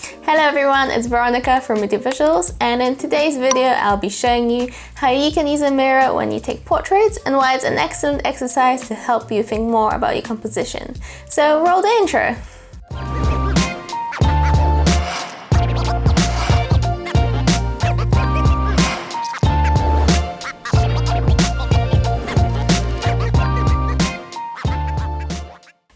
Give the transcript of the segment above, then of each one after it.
Hello everyone, it's Veronica from Rudy Visuals, and in today's video I'll be showing you how you can use a mirror when you take portraits and why it's an excellent exercise to help you think more about your composition. So roll the intro!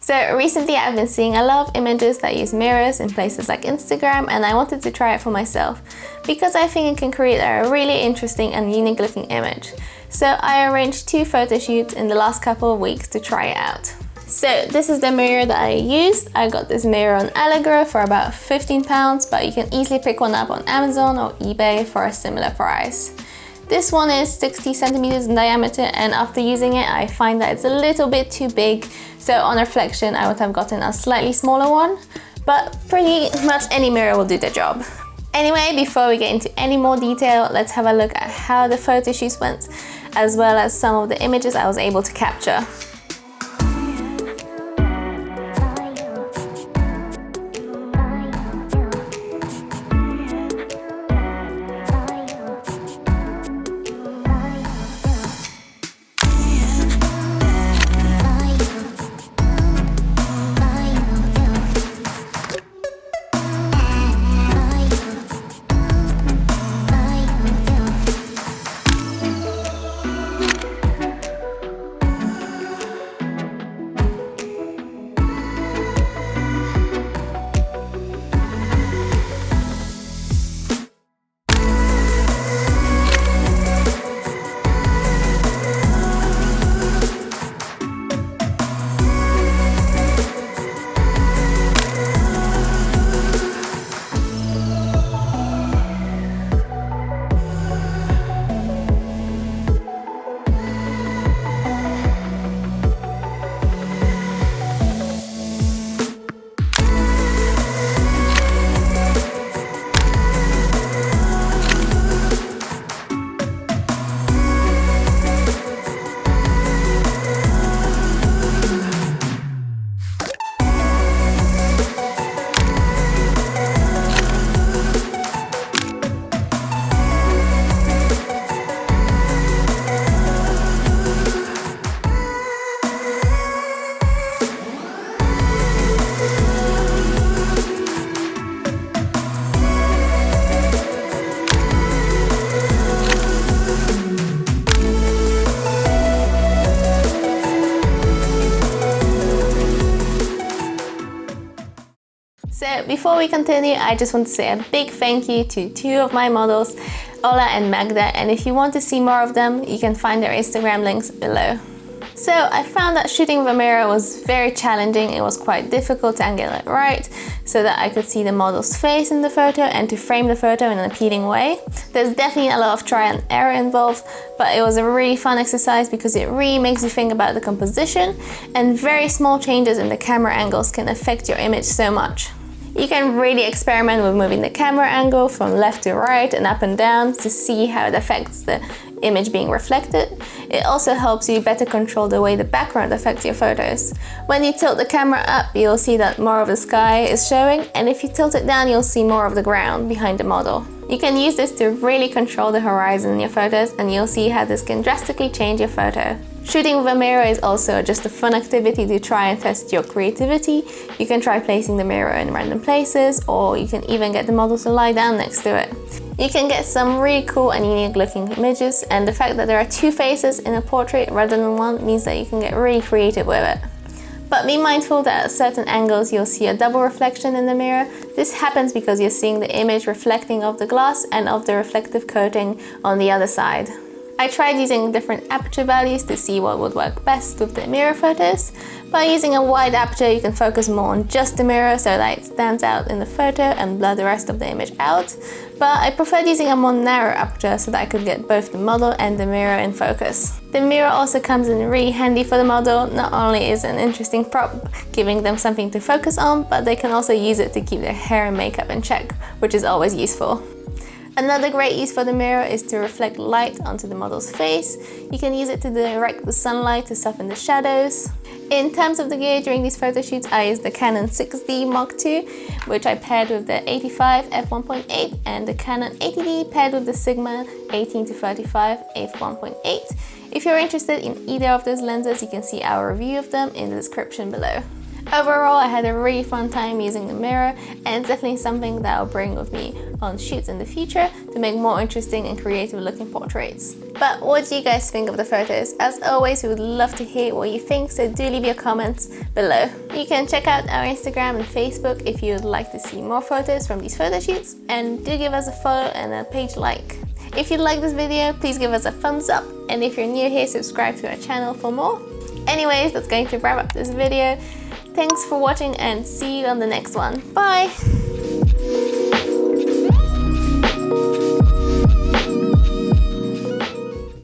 So recently I've been seeing a lot of images that use mirrors in places like Instagram, and I wanted to try it for myself because I think it can create a really interesting and unique looking image. So I arranged 2 photo shoots in the last couple of weeks to try it out. So this is the mirror that I used. I got this mirror on Allegro for about £15, but you can easily pick one up on Amazon or eBay for a similar price. This one is 60 centimeters in diameter, and after using it I find that it's a little bit too big, so on reflection I would have gotten a slightly smaller one, but pretty much any mirror will do the job. Anyway, before we get into any more detail, let's have a look at how the photo shoots went, as well as some of the images I was able to capture. So before we continue, I just want to say a big thank you to 2 of my models, Ola and Magda, and if you want to see more of them, you can find their Instagram links below. So I found that shooting with a mirror was very challenging. It was quite difficult to angle it right so that I could see the model's face in the photo and to frame the photo in an appealing way. There's definitely a lot of trial and error involved, but it was a really fun exercise because it really makes you think about the composition, and very small changes in the camera angles can affect your image so much. You can really experiment with moving the camera angle from left to right and up and down to see how it affects the image being reflected. It also helps you better control the way the background affects your photos. When you tilt the camera up, you'll see that more of the sky is showing, and if you tilt it down, you'll see more of the ground behind the model. You can use this to really control the horizon in your photos, and you'll see how this can drastically change your photo. Shooting with a mirror is also just a fun activity to try and test your creativity. You can try placing the mirror in random places, or you can even get the model to lie down next to it. You can get some really cool and unique looking images, and the fact that there are 2 faces in a portrait rather than one means that you can get really creative with it. But be mindful that at certain angles you'll see a double reflection in the mirror. This happens because you're seeing the image reflecting off the glass and of the reflective coating on the other side. I tried using different aperture values to see what would work best with the mirror photos. By using a wide aperture, you can focus more on just the mirror so that it stands out in the photo and blur the rest of the image out. But I preferred using a more narrow aperture so that I could get both the model and the mirror in focus. The mirror also comes in really handy for the model. Not only is it an interesting prop, giving them something to focus on, but they can also use it to keep their hair and makeup in check, which is always useful. Another great use for the mirror is to reflect light onto the model's face. You can use it to direct the sunlight to soften the shadows. In terms of the gear during these photo shoots, I used the Canon 6D Mark II, which I paired with the 85 f1.8 and the Canon 80D paired with the Sigma 18-35 f1.8. If you're interested in either of those lenses, you can see our review of them in the description below. Overall, I had a really fun time using the mirror, and it's definitely something that I'll bring with me on shoots in the future to make more interesting and creative looking portraits. But what do you guys think of the photos? As always, we would love to hear what you think, so do leave your comments below. You can check out our Instagram and Facebook if you would like to see more photos from these photo shoots, and do give us a follow and a page like. If you like this video, please give us a thumbs up, and if you're new here, subscribe to our channel for more. Anyways, that's going to wrap up this video. Thanks for watching and see you on the next one. Bye!